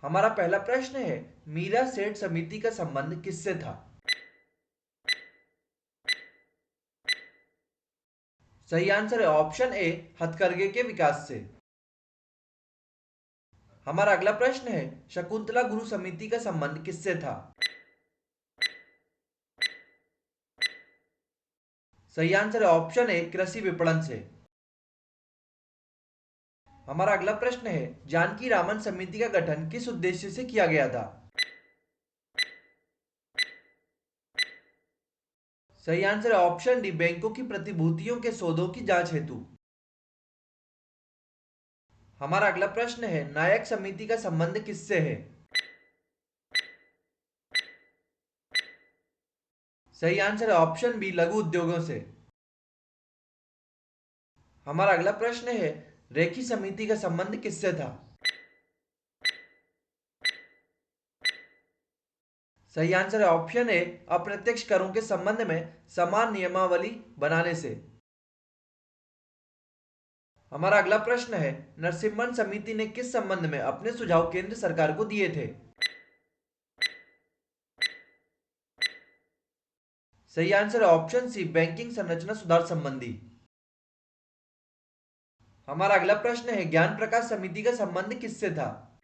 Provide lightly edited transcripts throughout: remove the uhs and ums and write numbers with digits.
हमारा पहला प्रश्न है, मीरा सेठ समिति का संबंध किससे था? सही आंसर है ऑप्शन ए, हथकरघे के विकास से। हमारा अगला प्रश्न है, शकुंतला गुरु समिति का संबंध किससे था? सही आंसर है ऑप्शन ए, कृषि विपणन से। हमारा अगला प्रश्न है, जानकी रामन समिति का गठन किस उद्देश्य से किया गया था? सही आंसर है ऑप्शन डी, बैंकों की प्रतिभूतियों के सौदों की जांच हेतु। हमारा अगला प्रश्न है, नायक समिति का संबंध किससे है? सही आंसर है ऑप्शन बी, लघु उद्योगों से। हमारा अगला प्रश्न है, रेखी समिति का संबंध किससे था? सही आंसर है ऑप्शन ए, अप्रत्यक्ष करों के संबंध में समान नियमावली बनाने से। हमारा अगला प्रश्न है, नरसिम्हन समिति ने किस संबंध में अपने सुझाव केंद्र सरकार को दिए थे? सही आंसर है ऑप्शन सी, बैंकिंग संरचना सुधार संबंधी। हमारा अगला प्रश्न है, ज्ञान प्रकाश समिति का संबंध किससे था?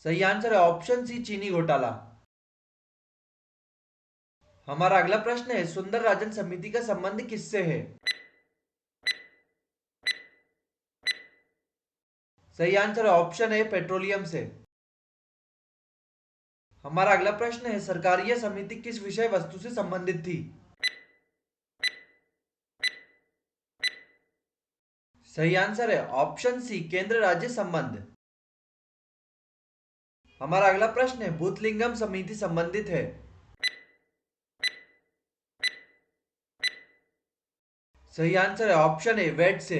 सही आंसर है ऑप्शन सी, चीनी घोटाला। हमारा अगला प्रश्न है, सुंदर राजन समिति का संबंध किससे है? सही आंसर है ऑप्शन ए, पेट्रोलियम से। हमारा अगला प्रश्न है, सरकारीय समिति किस विषय वस्तु से संबंधित थी? सही आंसर है ऑप्शन सी, केंद्र राज्य संबंध। हमारा अगला प्रश्न है, भूतलिंगम समिति संबंधित है। सही आंसर है ऑप्शन ए, वेट से।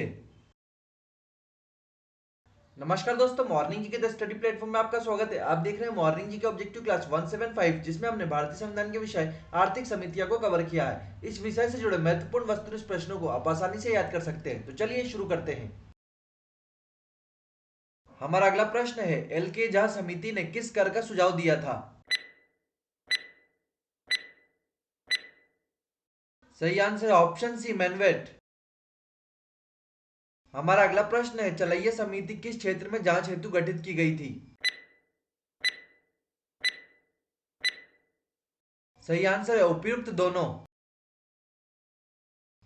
नमस्कार दोस्तों, मॉर्निंग जी के द स्टडी प्लेटफॉर्म में आपका स्वागत है। आप देख रहे हैं मॉर्निंग जी के ऑब्जेक्टिव क्लास 175, जिसमें हमने भारतीय संविधान के विषय आर्थिक समितियां को कवर किया है। इस विषय से जुड़े महत्वपूर्ण वस्तुनिष्ठ प्रश्नों को आप आसानी से याद कर सकते हैं। तो चलिए शुरू करते हैं। हमारा अगला प्रश्न है, एल के झा समिति ने किस कर का सुझाव दिया था? सही आंसर है ऑप्शन सी, मैनवेट। हमारा अगला प्रश्न है, चलैया समिति किस क्षेत्र में जांच हेतु गठित की गई थी? सही आंसर है उपयुक्त दोनों।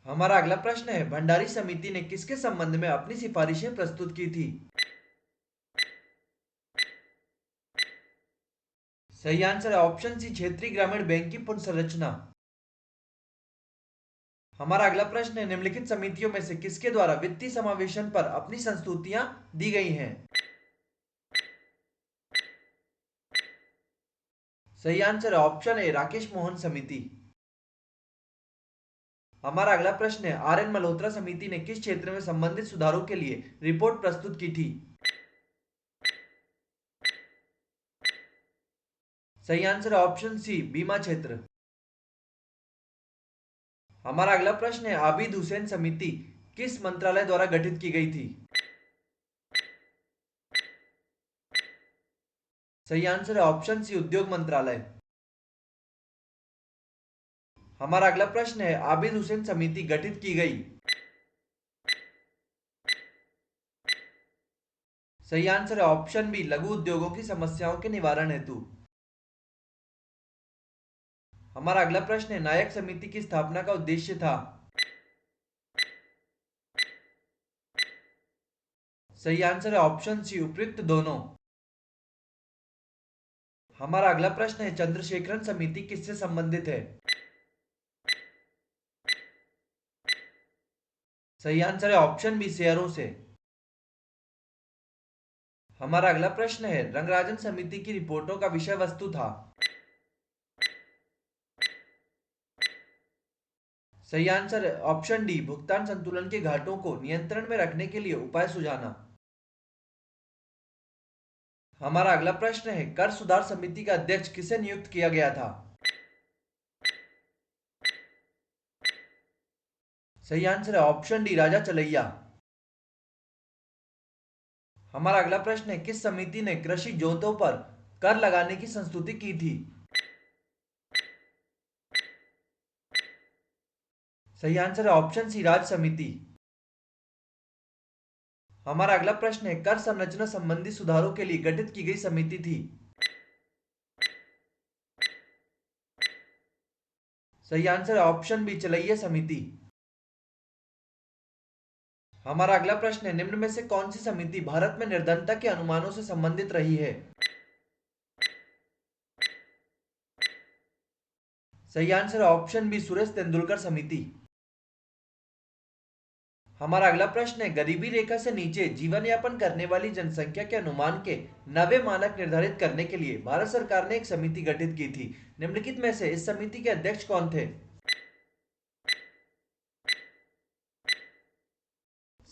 हमारा अगला प्रश्न है, भंडारी समिति ने किसके संबंध में अपनी सिफारिशें प्रस्तुत की थी? सही आंसर है ऑप्शन सी, क्षेत्रीय ग्रामीण बैंक की पुनर्संरचना। हमारा अगला प्रश्न है, निम्नलिखित समितियों में से किसके द्वारा वित्तीय समावेशन पर अपनी संस्तुतियां दी गई हैं? सही आंसर है ऑप्शन ए, राकेश मोहन समिति। हमारा अगला प्रश्न है, आर एन मल्होत्रा समिति ने किस क्षेत्र में संबंधित सुधारों के लिए रिपोर्ट प्रस्तुत की थी? सही आंसर है ऑप्शन सी, बीमा क्षेत्र। हमारा अगला प्रश्न है, आबिद हुसैन समिति किस मंत्रालय द्वारा गठित की गई थी? सही आंसर है ऑप्शन सी, उद्योग मंत्रालय। हमारा अगला प्रश्न है, आबिद हुसैन समिति गठित की गई। सही आंसर है ऑप्शन बी, लघु उद्योगों की समस्याओं के निवारण हेतु। हमारा अगला प्रश्न है, नायक समिति की स्थापना का उद्देश्य था? सही आंसर है ऑप्शन सी, उपयुक्त दोनों। हमारा अगला प्रश्न है, चंद्रशेखरन समिति किससे संबंधित है? सही आंसर है ऑप्शन बी, शेयरों से। हमारा अगला प्रश्न है, रंगराजन समिति की रिपोर्टों का विषय वस्तु था? सही आंसर है ऑप्शन डी, भुगतान संतुलन के घाटों को नियंत्रण में रखने के लिए उपाय सुझाना। हमारा अगला प्रश्न है, कर सुधार समिति का अध्यक्ष किसे नियुक्त किया गया था? सही आंसर है ऑप्शन डी, राजा चलैया। हमारा अगला प्रश्न है, किस समिति ने कृषि जोतों पर कर लगाने की संस्तुति की थी? सही आंसर है ऑप्शन सी, राज्य समिति। हमारा अगला प्रश्न है, कर संरचना संबंधी सुधारों के लिए गठित की गई समिति थी? सही आंसर है ऑप्शन बी, चलैया समिति। हमारा अगला प्रश्न है, निम्न में से कौन सी समिति भारत में निर्धनता के अनुमानों से संबंधित रही है? सही आंसर है ऑप्शन बी, सुरेश तेंदुलकर समिति। हमारा अगला प्रश्न है, गरीबी रेखा से नीचे जीवन यापन करने वाली जनसंख्या के अनुमान के नवे मानक निर्धारित करने के लिए भारत सरकार ने एक समिति गठित की थी। निम्नलिखित में से इस समिति के अध्यक्ष कौन थे?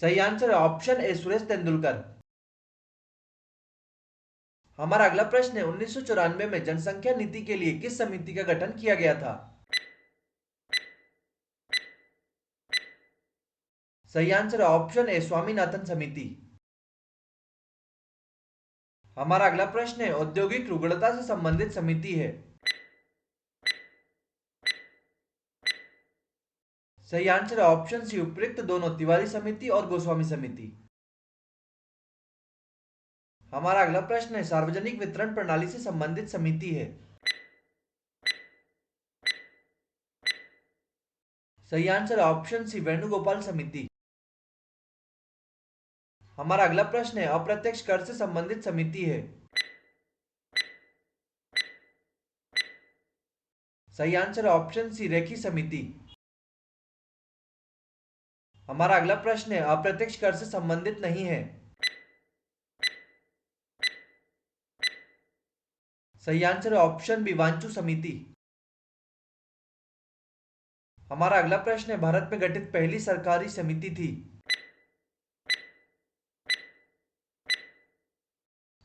सही आंसर है ऑप्शन ए, सुरेश तेंदुलकर। हमारा अगला प्रश्न है, 1994 में जनसंख्या नीति के लिए किस समिति का गठन किया गया था? सही आंसर है ऑप्शन ए, स्वामीनाथन समिति। हमारा अगला प्रश्न है, औद्योगिक रुग्णता से संबंधित समिति है? सही आंसर है ऑप्शन सी, उपयुक्त दोनों, तिवारी समिति और गोस्वामी समिति। हमारा अगला प्रश्न है, सार्वजनिक वितरण प्रणाली से संबंधित समिति है? सही आंसर है ऑप्शन सी, वेणुगोपाल समिति। हमारा अगला प्रश्न है, अप्रत्यक्ष कर से संबंधित समिति है? सही आंसर है ऑप्शन सी, रेखी समिति। हमारा अगला प्रश्न है, अप्रत्यक्ष कर से संबंधित नहीं है? सही आंसर है ऑप्शन बी, वांचू समिति। हमारा अगला प्रश्न है, भारत में गठित पहली सरकारी समिति थी?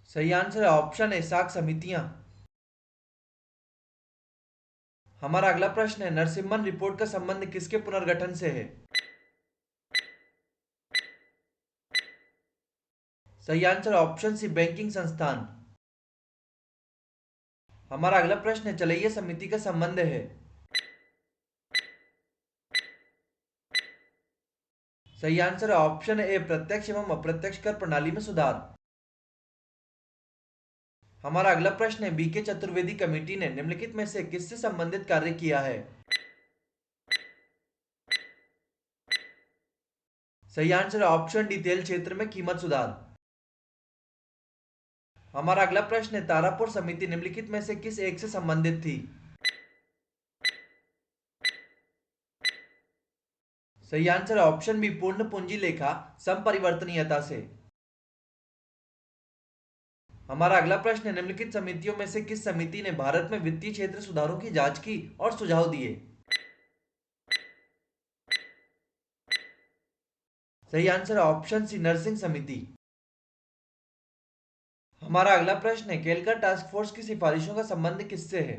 सही आंसर है ऑप्शन ए, साख समितियां। हमारा अगला प्रश्न है, नरसिम्हन रिपोर्ट का संबंध किसके पुनर्गठन से है? सही आंसर ऑप्शन सी, बैंकिंग संस्थान। हमारा अगला प्रश्न है, चलैया समिति का संबंध है? सही आंसर है ऑप्शन ए, प्रत्यक्ष एवं अप्रत्यक्ष कर प्रणाली में सुधार। हमारा अगला प्रश्न है, बीके चतुर्वेदी कमेटी ने निम्नलिखित में से किससे संबंधित कार्य किया है? सही आंसर है ऑप्शन डी, तेल क्षेत्र में कीमत सुधार। हमारा अगला प्रश्न है, तारापुर समिति निम्नलिखित में से किस एक से संबंधित थी? सही आंसर है ऑप्शन बी, पूर्ण पूंजी लेखा संपरिवर्तनीयता से। हमारा अगला प्रश्न है, निम्नलिखित समितियों में से किस समिति ने भारत में वित्तीय क्षेत्र सुधारों की जांच की और सुझाव दिए? सही आंसर है ऑप्शन सी, नरसिंह समिति। हमारा अगला प्रश्न है, केलकर टास्क फोर्स की सिफारिशों का संबंध किससे है?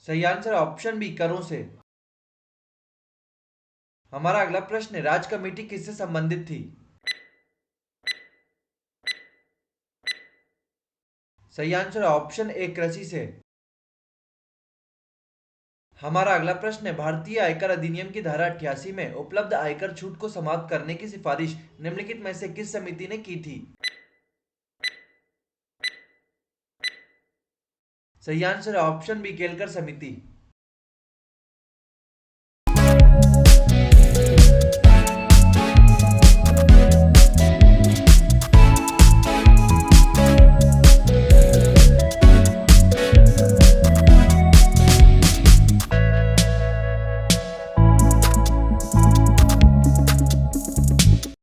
सही आंसर है ऑप्शन बी, करों से। हमारा अगला प्रश्न है, राज कमेटी किससे संबंधित थी? सही आंसर है ऑप्शन ए, कृषि से। हमारा अगला प्रश्न है, भारतीय आयकर अधिनियम की धारा 88 में उपलब्ध आयकर छूट को समाप्त करने की सिफारिश निम्नलिखित में से किस समिति ने की थी? सही आंसर है ऑप्शन बी, केलकर समिति।